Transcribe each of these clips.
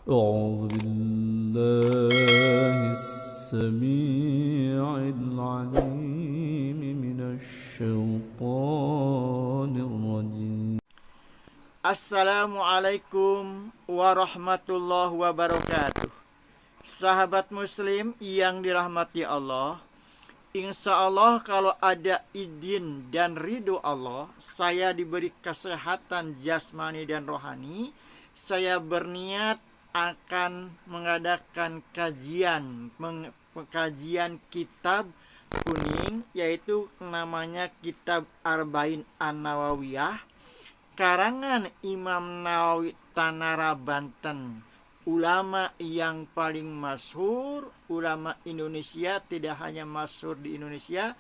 أعوذ بالله السميع العليم من الشيطان الرجيم. Assalamualaikum warahmatullahi wabarakatuh. Sahabat muslim yang dirahmati Allah, insya Allah kalau ada izin dan ridho Allah, saya diberi kesehatan jasmani dan rohani, saya berniat akan mengadakan kajian kitab kuning, yaitu namanya kitab Arba'in An-Nawawiyah karangan Imam Nawawi Tanara Banten, ulama yang paling masyhur, ulama Indonesia, tidak hanya masyhur di Indonesia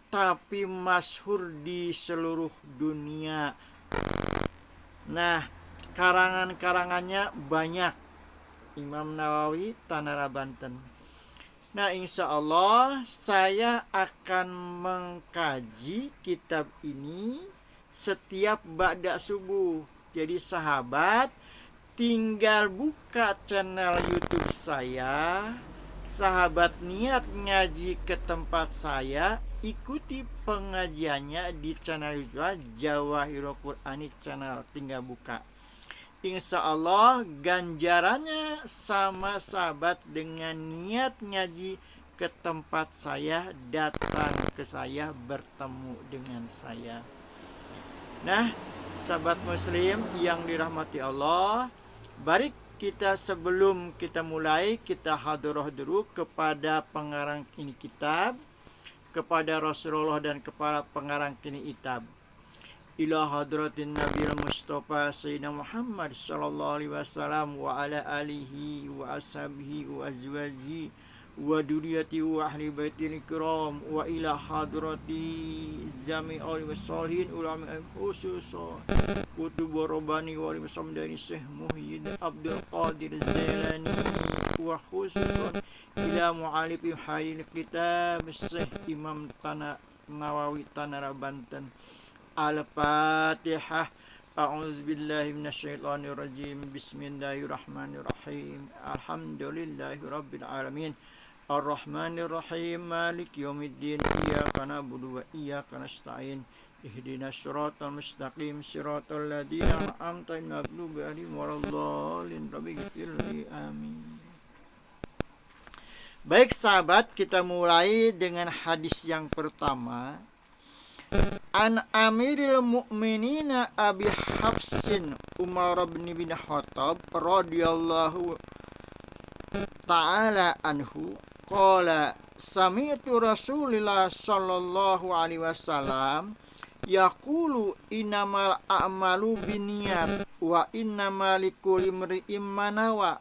tapi masyhur di seluruh dunia. Nah, karangan-karangannya banyak, Imam Nawawi Tanara Banten. Nah, insya Allah saya akan mengkaji kitab ini setiap ba'da subuh. Jadi sahabat tinggal buka channel YouTube saya, sahabat niat ngaji ke tempat saya, ikuti pengajiannya di channel YouTube Jawahirul Qur'ani channel, tinggal buka. Insya Allah ganjarannya sama sahabat dengan niat ngaji ke tempat saya, datang ke saya, bertemu dengan saya. Nah, sahabat muslim yang dirahmati Allah, mari kita sebelum kita mulai, kita hadirah dulu kepada pengarang ini kitab, kepada Rasulullah dan kepada pengarang ini kitab. Ila hadratin Nabil Mustafa Sayyidina Muhammad sallallahu alaihi wasallam wa ala alihi wa ashabihi wa azwajihi wa duriyati wa ahli baitil kiram wa ila hadrati jami'ul muslimin ulama khusus kutub rabbani wa samdani Syekh Muhyiddin Abdul Qadir Zailani wa khususun ila mu'alif hadil kitab Syekh Imam Nawawi Tanara Banten. Al-Fatihah. A'udzu billahi minasyaitonir rajim. Bismillahirrahmanirrahim. Alhamdulillahirabbil alamin. Ar-Rahmanir Rahim. Maliki yaumiddin. Iyyaka na'budu wa iyyaka nasta'in. Ihdinas siratal mustaqim. Siratal ladzina an'amta 'alaihim waladdallin. Rabbighfirli. Amin. Baik sahabat, kita mulai dengan hadis yang pertama. An Amiril Mukminina Abi Hafsin Umar bin Khattab radhiyallahu ta'ala anhu qala sami'tu Rasulillah sallallahu alaihi wasallam yaqulu innamal a'malu binniyat wa innamal likulli imri'in ma nawa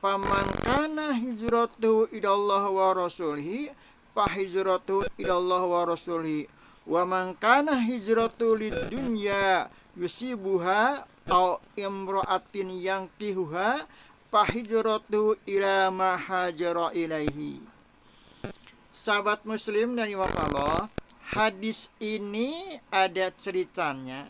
faman kana hijratuhu ilallah wa rasulihi fa hijratuhu ilallah wa rasulihi wa man kana hijratu lidunya yusibuha aw imra'atin yankihuha fa hijratu ila ma hajara ilaihi. Sahabat muslim dan iman Allah, hadis ini ada ceritanya.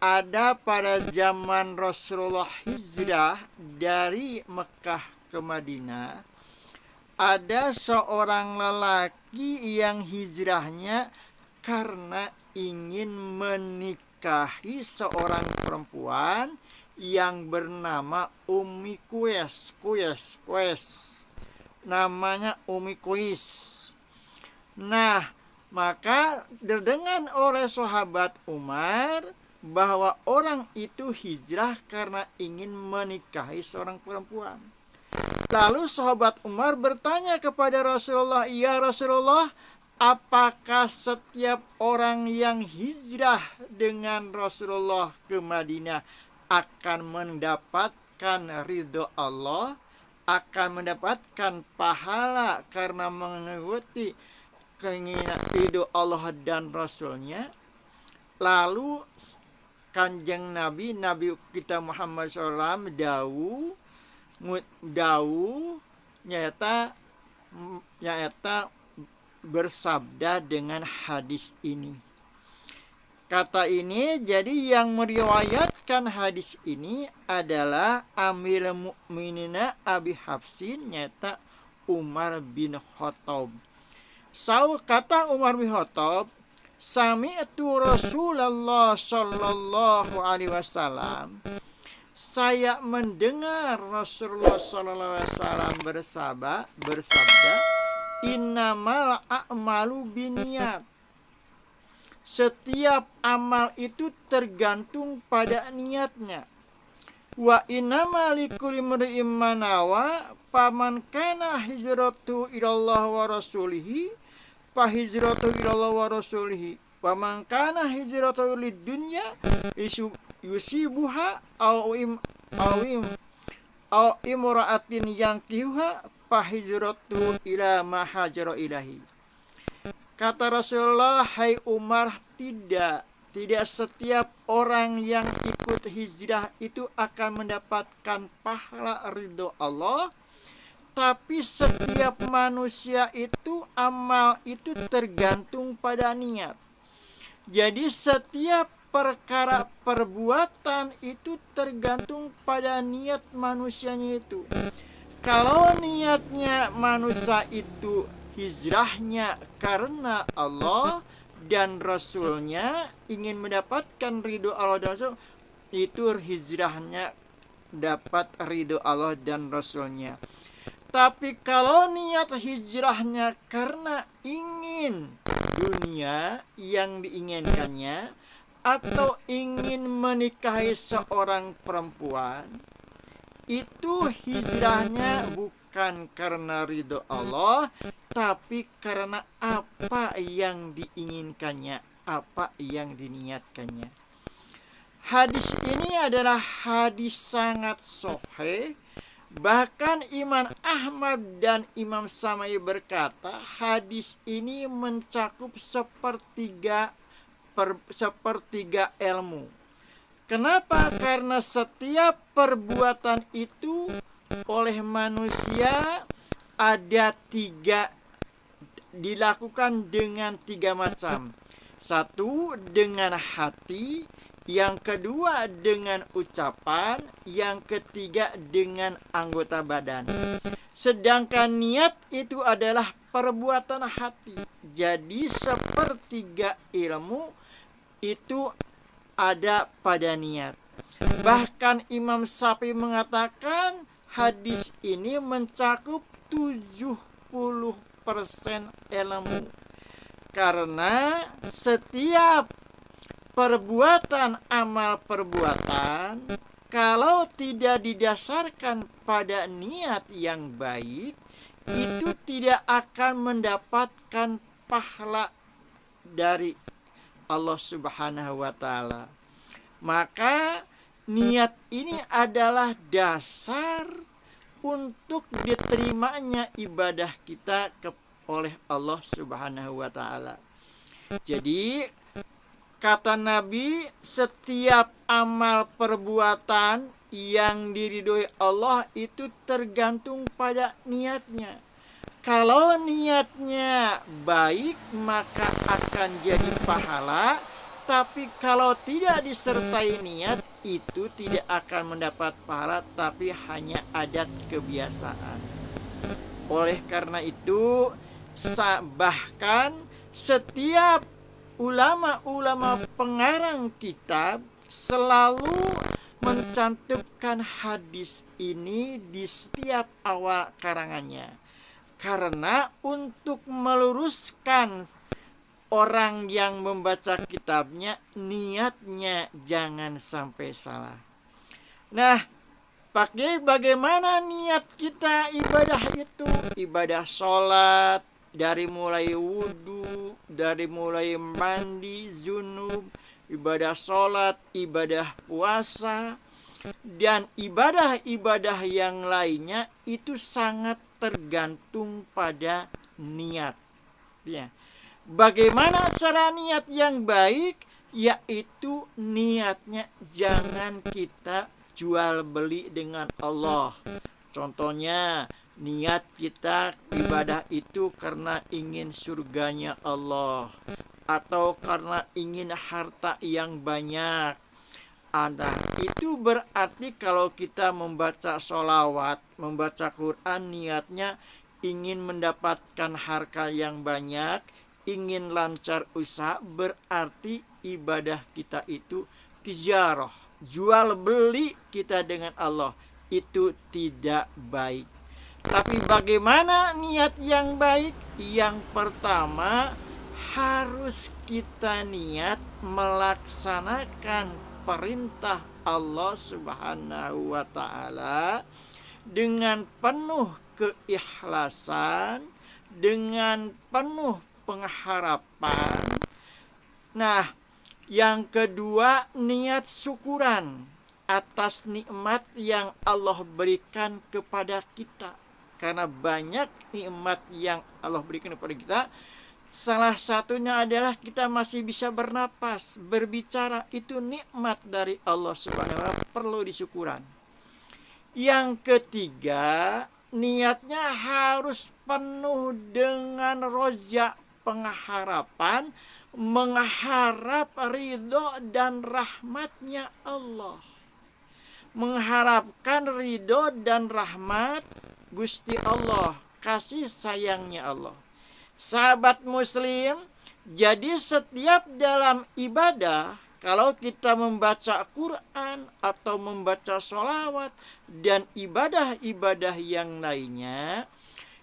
Ada pada zaman Rasulullah hijrah dari Mekah ke Madinah, ada seorang lelaki yang hijrahnya karena ingin menikahi seorang perempuan yang bernama Ummi Qais. Namanya Ummi Qais. Nah, maka terdengar oleh sahabat Umar bahwa orang itu hijrah karena ingin menikahi seorang perempuan. Lalu sahabat Umar bertanya kepada Rasulullah, "Ya Rasulullah, apakah setiap orang yang hijrah dengan Rasulullah ke Madinah akan mendapatkan ridho Allah, akan mendapatkan pahala karena mengikuti keinginan ridho Allah dan Rasulnya?" Lalu Kanjeng Nabi kita Muhammad SAW nyata bersabda dengan hadis ini. Kata ini, jadi yang meriwayatkan hadis ini adalah Amirul Mukminin Abi Hafsin, nyata Umar bin Khattab. Kata Umar bin Khattab, sami'tu Rasulullah sallallahu alaihi wasallam, saya mendengar Rasulullah sallallahu alaihi wasallam bersabda, innamal a'malu binniyat. Setiap amal itu tergantung pada niatnya. Wa innama likulli imri'in ma nawa, faman kana hijratuhu ilallah wa rasulihi fa hijratuhu ilallah wa rasulihi, wa man kana hijratuhu lidunya yusibuha aw imra'atin yankihuha fa hijratuhu ila ma hajara ilahi. Kata Rasulullah, hai Umar, tidak setiap orang yang ikut hijrah itu akan mendapatkan pahala ridho Allah, tapi setiap manusia itu amal itu tergantung pada niat. Jadi setiap perkara perbuatan itu tergantung pada niat manusianya itu. Kalau niatnya manusia itu hijrahnya karena Allah dan Rasulnya, ingin mendapatkan ridho Allah dan Rasul, itu hijrahnya dapat ridho Allah dan Rasulnya. Tapi kalau niat hijrahnya karena ingin dunia yang diinginkannya, atau ingin menikahi seorang perempuan, itu hijrahnya bukan karena ridho Allah, tapi karena apa yang diinginkannya, apa yang diniatkannya. Hadis ini adalah hadis sangat sahih. Bahkan Imam Ahmad dan Imam Samai berkata, hadis ini mencakup sepertiga ilmu. Kenapa? Karena setiap perbuatan itu oleh manusia ada dilakukan dengan 3 macam. 1, dengan hati, yang kedua dengan ucapan, yang ketiga dengan anggota badan. Sedangkan niat itu adalah perbuatan hati. Jadi sepertiga ilmu itu ada pada niat. Bahkan Imam Syafi'i mengatakan hadis ini mencakup 70% ilmu. Karena setiap perbuatan, amal perbuatan, kalau tidak didasarkan pada niat yang baik, itu tidak akan mendapatkan pahala dari Allah Subhanahu wa ta'ala. Maka niat ini adalah dasar untuk diterimanya ibadah kita oleh Allah Subhanahu wa ta'ala. Jadi kata Nabi, setiap amal perbuatan yang diridhoi Allah itu tergantung pada niatnya. Kalau niatnya baik, maka akan jadi pahala. Tapi kalau tidak disertai niat, itu tidak akan mendapat pahala, tapi hanya adat kebiasaan. Oleh karena itu, bahkan setiap ulama-ulama pengarang kitab selalu mencantumkan hadis ini di setiap awal karangannya. Karena untuk meluruskan orang yang membaca kitabnya, niatnya jangan sampai salah. Nah, bagaimana niat kita ibadah itu? Ibadah sholat, dari mulai wudhu, dari mulai mandi, junub, ibadah sholat, ibadah puasa, dan ibadah-ibadah yang lainnya itu sangat tergantung pada niat. Ya. Bagaimana cara niat yang baik? Yaitu niatnya jangan kita jual beli dengan Allah. Contohnya, niat kita ibadah itu karena ingin surganya Allah, atau karena ingin harta yang banyak. Nah, itu berarti kalau kita membaca sholawat, membaca Quran, niatnya ingin mendapatkan harta yang banyak, ingin lancar usaha, berarti ibadah kita itu tijarah, jual beli kita dengan Allah. Itu tidak baik. Tapi bagaimana niat yang baik? Yang pertama, harus kita niat melaksanakan perintah Allah Subhanahu wa taala dengan penuh keikhlasan, dengan penuh pengharapan. Nah, yang kedua, niat syukuran atas nikmat yang Allah berikan kepada kita. Karena banyak nikmat yang Allah berikan kepada kita. Salah satunya adalah kita masih bisa bernapas, berbicara. Itu nikmat dari Allah Subhanahu wa taala, perlu disyukuran. Yang ketiga, niatnya harus penuh dengan roja, pengharapan, mengharap ridho dan rahmatnya Allah. Mengharapkan ridho dan rahmat Gusti Allah, kasih sayangnya Allah. Sahabat muslim, jadi setiap dalam ibadah, kalau kita membaca Quran atau membaca sholawat dan ibadah-ibadah yang lainnya,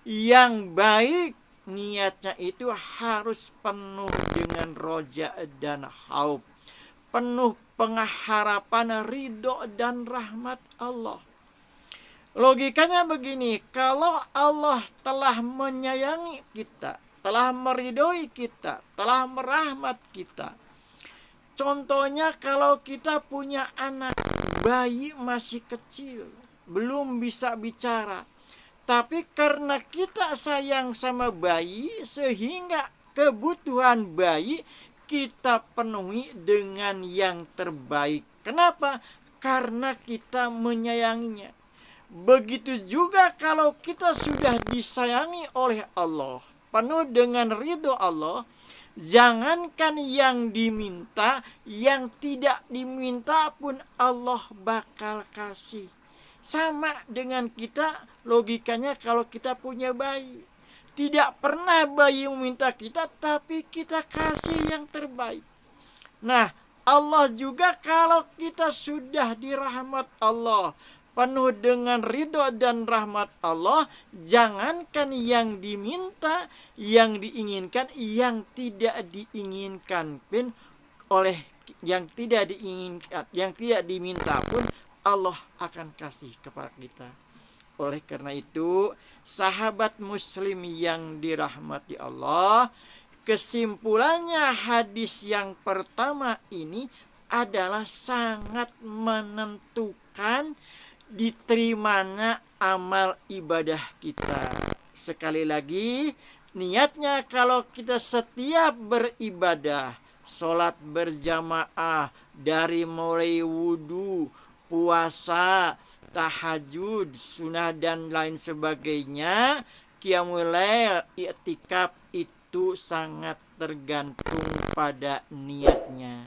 yang baik niatnya itu harus penuh dengan roja dan haub, penuh pengharapan ridho dan rahmat Allah. Logikanya begini, kalau Allah telah menyayangi kita, telah meridhoi kita, telah merahmat kita. Contohnya kalau kita punya anak, bayi masih kecil, belum bisa bicara. Tapi karena kita sayang sama bayi, sehingga kebutuhan bayi kita penuhi dengan yang terbaik. Kenapa? Karena kita menyayanginya. Begitu juga kalau kita sudah disayangi oleh Allah, penuh dengan ridho Allah, jangankan yang diminta, yang tidak diminta pun Allah bakal kasih. Sama dengan kita, logikanya kalau kita punya bayi. Tidak pernah bayi meminta kita, tapi kita kasih yang terbaik. Nah, Allah juga kalau kita sudah dirahmat Allah, penuh dengan ridho dan rahmat Allah, jangankan yang diminta, yang diinginkan, yang tidak diinginkan pun oleh yang tidak diinginkan, yang tidak diminta pun Allah akan kasih kepada kita. Oleh karena itu, sahabat muslim yang dirahmati Allah, kesimpulannya hadis yang pertama ini adalah sangat menentukan diterimanya amal ibadah kita. Sekali lagi, niatnya kalau kita setiap beribadah, sholat berjamaah, dari mulai wudhu, puasa, tahajud, sunnah dan lain sebagainya, qiyamul lail, i'tikaf, itu sangat tergantung pada niatnya.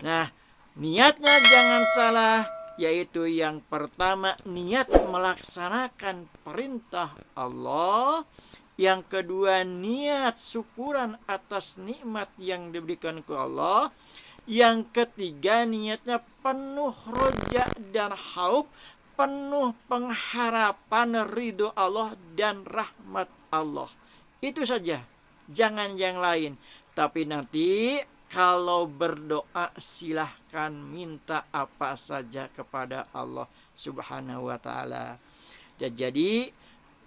Nah, niatnya jangan salah, yaitu yang pertama niat melaksanakan perintah Allah, yang kedua niat syukuran atas nikmat yang diberikan ke Allah, yang ketiga niatnya penuh roja dan haub, penuh pengharapan ridho Allah dan rahmat Allah. Itu saja, jangan yang lain. Tapi nanti kalau berdoa silahkan minta apa saja kepada Allah Subhanahu wa ta'ala. Jadi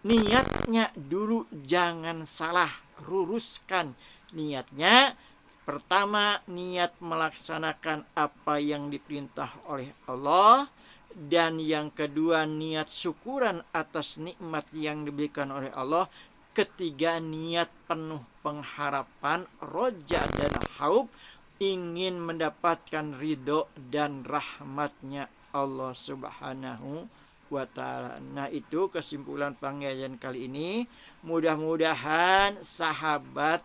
niatnya dulu jangan salah, luruskan niatnya. Pertama, niat melaksanakan apa yang diperintah oleh Allah. Dan yang kedua, niat syukuran atas nikmat yang diberikan oleh Allah. Ketiga, niat penuh pengharapan, roja dan haub, ingin mendapatkan ridho dan rahmatnya Allah Subhanahu wa ta'ala. Nah, itu kesimpulan pengajian kali ini. Mudah-mudahan sahabat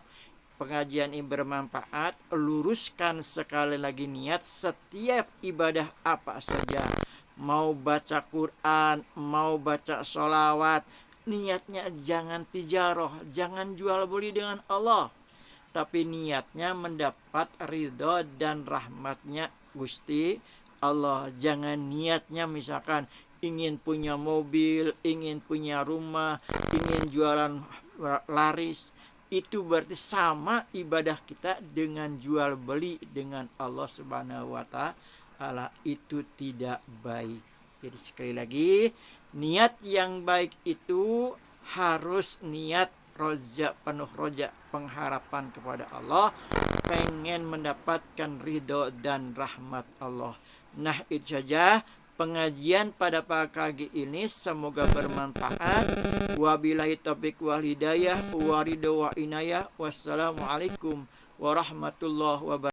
pengajian ini bermanfaat, luruskan sekali lagi niat setiap ibadah apa saja. Mau baca Quran, mau baca sholawat, niatnya jangan tijaroh, jangan jual beli dengan Allah, tapi niatnya mendapat ridho dan rahmatnya Gusti Allah. Jangan niatnya misalkan ingin punya mobil, ingin punya rumah, ingin jualan laris. Itu berarti sama ibadah kita dengan jual beli dengan Allah Subhanahu wa Ta'ala. Itu tidak baik. Jadi sekali lagi, niat yang baik itu harus niat roja, penuh roja, pengharapan kepada Allah, pengen mendapatkan ridho dan rahmat Allah. Nah, itu saja pengajian pada pagi ini, semoga bermanfaat. Wabillahi taufiq wal hidayah, wa ridho wa inayah. Wassalamualaikum warahmatullahi wabarakatuh.